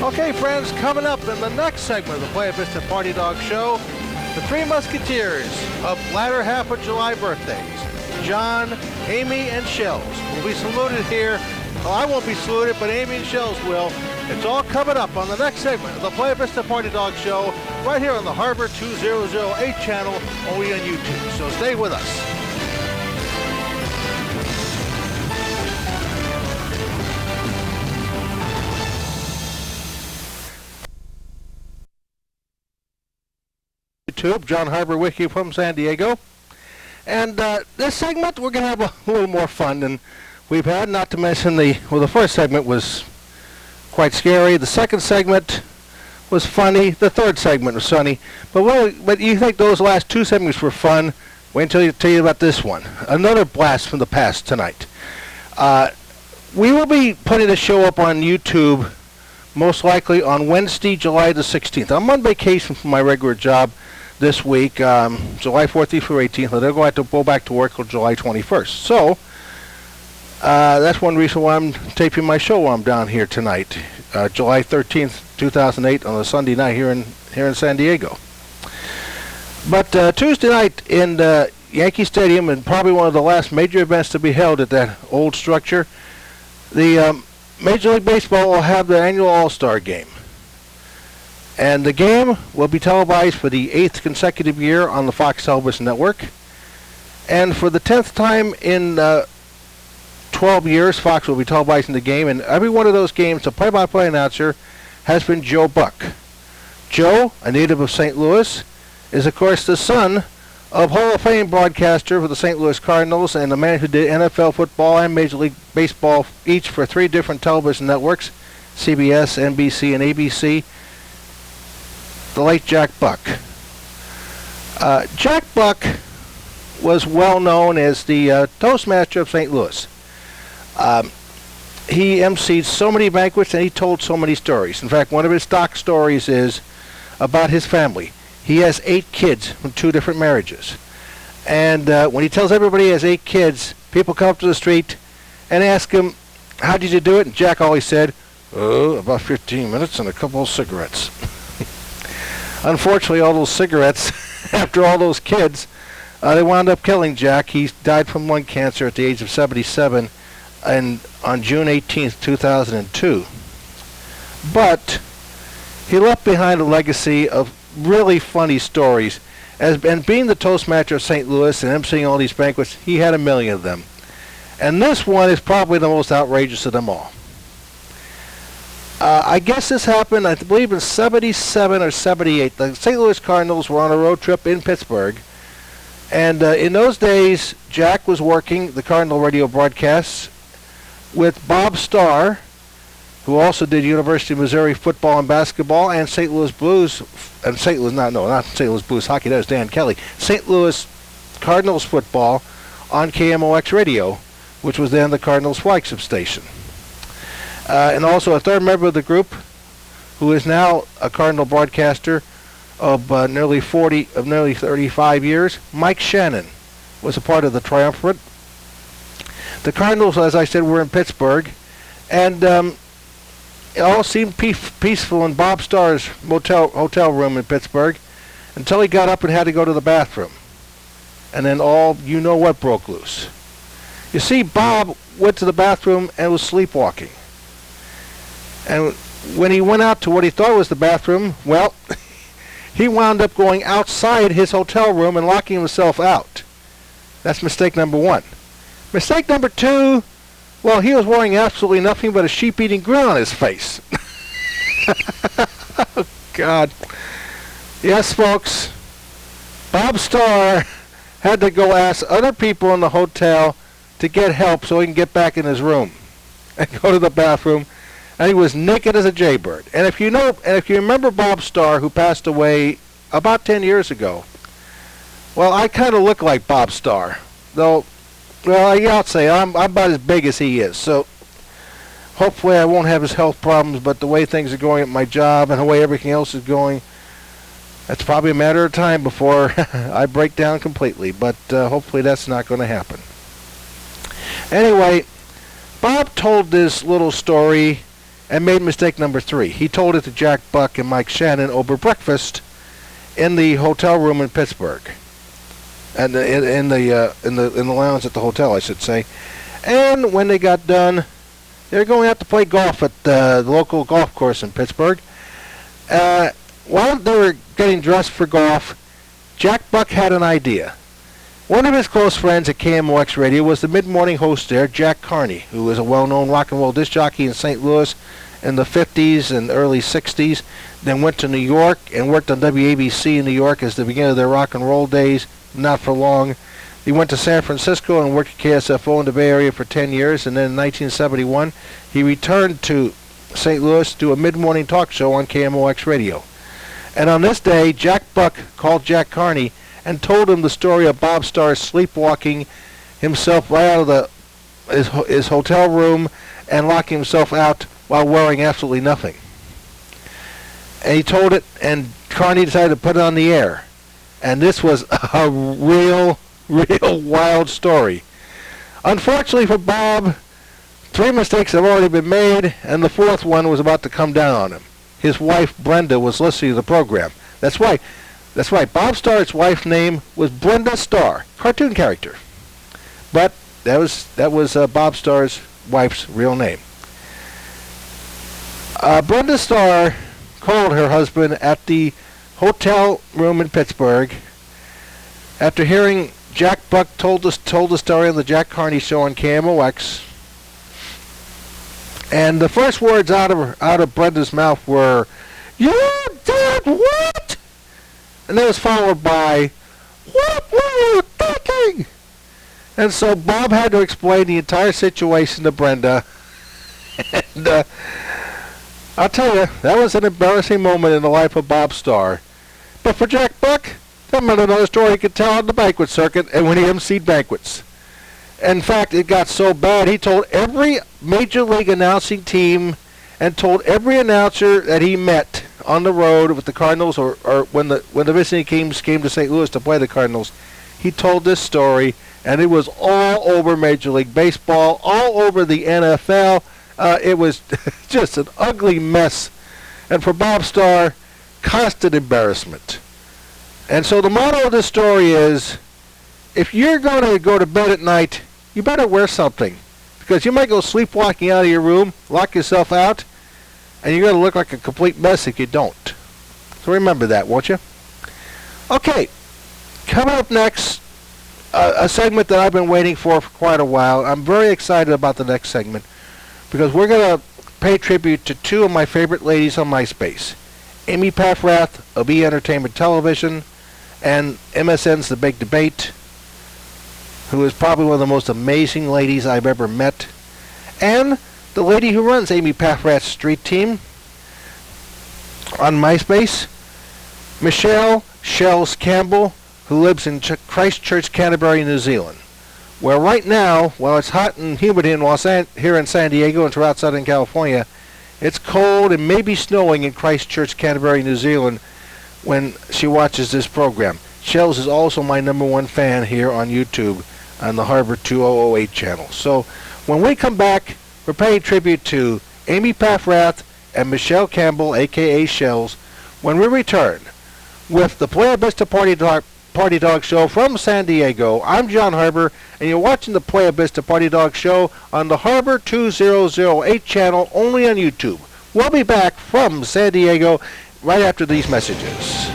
Okay, friends, coming up in the next segment of the Playa Vista Party Dog Show, the Three Musketeers of latter half of July birthdays, John, Amy, and Shells, will be saluted here. Well, I won't be saluted, but Amy and Shells will. It's all coming up on the next segment of the Playa Vista Party Dog Show, right here on the Harber 2008 channel, only on YouTube. So stay with us. YouTube, John Harber with you from San Diego. And this segment, we're going to have a little more fun than we've had, not to mention the first segment was quite scary. The second segment was funny. The third segment was funny. But you think those last two segments were fun? Wait until I tell you about this one. Another blast from the past tonight. We will be putting the show up on YouTube most likely on Wednesday, July the 16th. I'm on vacation from my regular job this week, July 14th through 18th. And they're going to go back to work on July 21st. So that's one reason why I'm taping my show while I'm down here tonight, July 13th, 2008, on a Sunday night here in San Diego. But Tuesday night in Yankee Stadium, and probably one of the last major events to be held at that old structure, the Major League Baseball will have their annual All-Star Game. And the game will be televised for the 8th consecutive year on the Fox Television Network. And for the 10th time in 12 years, Fox will be televising the game. And every one of those games, the play-by-play announcer has been Joe Buck. Joe, a native of St. Louis, is, of course, the son of Hall of Fame broadcaster for the St. Louis Cardinals and the man who did NFL football and Major League Baseball, each for 3 different television networks, CBS, NBC, and ABC, the late Jack Buck. Jack Buck was well known as the Toastmaster of St. Louis. He emceed so many banquets and he told so many stories. In fact, one of his stock stories is about his family. He has 8 kids from 2 different marriages. And when he tells everybody he has 8 kids, people come up to the street and ask him, how did you do it? And Jack always said, oh, about 15 minutes and a couple of cigarettes. Unfortunately, all those cigarettes, after all those kids, they wound up killing Jack. He died from lung cancer at the age of 77 on June 18th, 2002. But he left behind a legacy of really funny stories. And being the Toastmaster of St. Louis and emceeing all these banquets, he had a million of them. And this one is probably the most outrageous of them all. I guess this happened, I believe, in 77 or 78. The St. Louis Cardinals were on a road trip in Pittsburgh. And in those days, Jack was working the Cardinal radio broadcasts with Bob Starr, who also did University of Missouri football and basketball, and St. Louis Blues, and not St. Louis Blues hockey, that was Dan Kelly. St. Louis Cardinals football on KMOX radio, which was then the Cardinals flagship station. And also a third member of the group, who is now a Cardinal broadcaster of nearly 35 years, Mike Shannon, was a part of the triumvirate. The Cardinals, as I said, were in Pittsburgh, and it all seemed peaceful in Bob Starr's hotel room in Pittsburgh until he got up and had to go to the bathroom. And then all you know what broke loose. You see, Bob went to the bathroom and was sleepwalking. And when he went out to what he thought was the bathroom, well, he wound up going outside his hotel room and locking himself out. That's mistake number 1. Mistake number 2, well, he was wearing absolutely nothing but a sheep-eating grin on his face. Oh, God. Yes, folks, Bob Starr had to go ask other people in the hotel to get help so he can get back in his room and go to the bathroom. And he was naked as a jaybird. And if you remember Bob Starr, who passed away about 10 years ago, well, I kind of look like Bob Starr, though. Well, I'll say I'm about as big as he is. So hopefully I won't have his health problems. But the way things are going at my job and the way everything else is going, it's probably a matter of time before I break down completely. But hopefully that's not going to happen. Anyway, Bob told this little story and made mistake number 3. He told it to Jack Buck and Mike Shannon over breakfast in the hotel room in Pittsburgh, and in the lounge at the hotel, I should say. And when they got done, they were going out to play golf at the local golf course in Pittsburgh. While they were getting dressed for golf, Jack Buck had an idea. One of his close friends at KMOX Radio was the mid-morning host there, Jack Carney, who was a well-known rock and roll disc jockey in St. Louis in the 50s and early 60s, then went to New York and worked on WABC in New York as the beginning of their rock and roll days, not for long. He went to San Francisco and worked at KSFO in the Bay Area for 10 years, and then in 1971, he returned to St. Louis to do a mid-morning talk show on KMOX Radio. And on this day, Jack Buck called Jack Carney and told him the story of Bob Starr sleepwalking himself right out of his hotel room and locking himself out while wearing absolutely nothing. And he told it, and Carney decided to put it on the air. And this was a real wild story. Unfortunately for Bob, 3 mistakes have already been made, and the 4th one was about to come down on him. His wife, Brenda, was listening to the program. That's right. Bob Starr's wife's name was Brenda Starr, cartoon character. But that was Bob Starr's wife's real name. Brenda Starr called her husband at the hotel room in Pittsburgh after hearing Jack Buck told the story on the Jack Carney show on KMOX. And the first words out of Brenda's mouth were, "You did what?" And that was followed by, "What were you thinking?" And so Bob had to explain the entire situation to Brenda. And I'll tell you, that was an embarrassing moment in the life of Bob Starr. But for Jack Buck, that meant another story he could tell on the banquet circuit and when he emceed banquets. In fact, it got so bad, he told every major league announcing team and told every announcer that he met on the road with the Cardinals or when the visiting teams came to St. Louis to play the Cardinals, he told this story, and it was all over Major League Baseball, all over the NFL. It was just an ugly mess. And for Bob Starr, constant embarrassment. And so the motto of this story is, if you're going to go to bed at night, you better wear something, because you might go sleepwalking out of your room, lock yourself out, and you're going to look like a complete mess if you don't. So remember that, won't you? Okay, coming up next, a segment that I've been waiting for quite a while. I'm very excited about the next segment, because we're going to pay tribute to 2 of my favorite ladies on MySpace, Amy Paffrath of E! Entertainment Television and MSN's The Big Debate, who is probably one of the most amazing ladies I've ever met, and the lady who runs Amy Paffrath's street team on MySpace, Michelle Shells Campbell, who lives in Christchurch, Canterbury, New Zealand, where right now, while it's hot and humid here in San Diego and throughout Southern California, it's cold and maybe snowing in Christchurch, Canterbury, New Zealand when she watches this program. Shells is also my #1 fan here on YouTube on the Harber 2008 channel. So when we come back, we're paying tribute to Amy Paffrath and Michelle Campbell, a.k.a. Shells, when we return with the Playa Vista Party Dog Show from San Diego. I'm John Harber, and you're watching the Playa Vista Party Dog Show on the Harber 2008 channel, only on YouTube. We'll be back from San Diego right after these messages.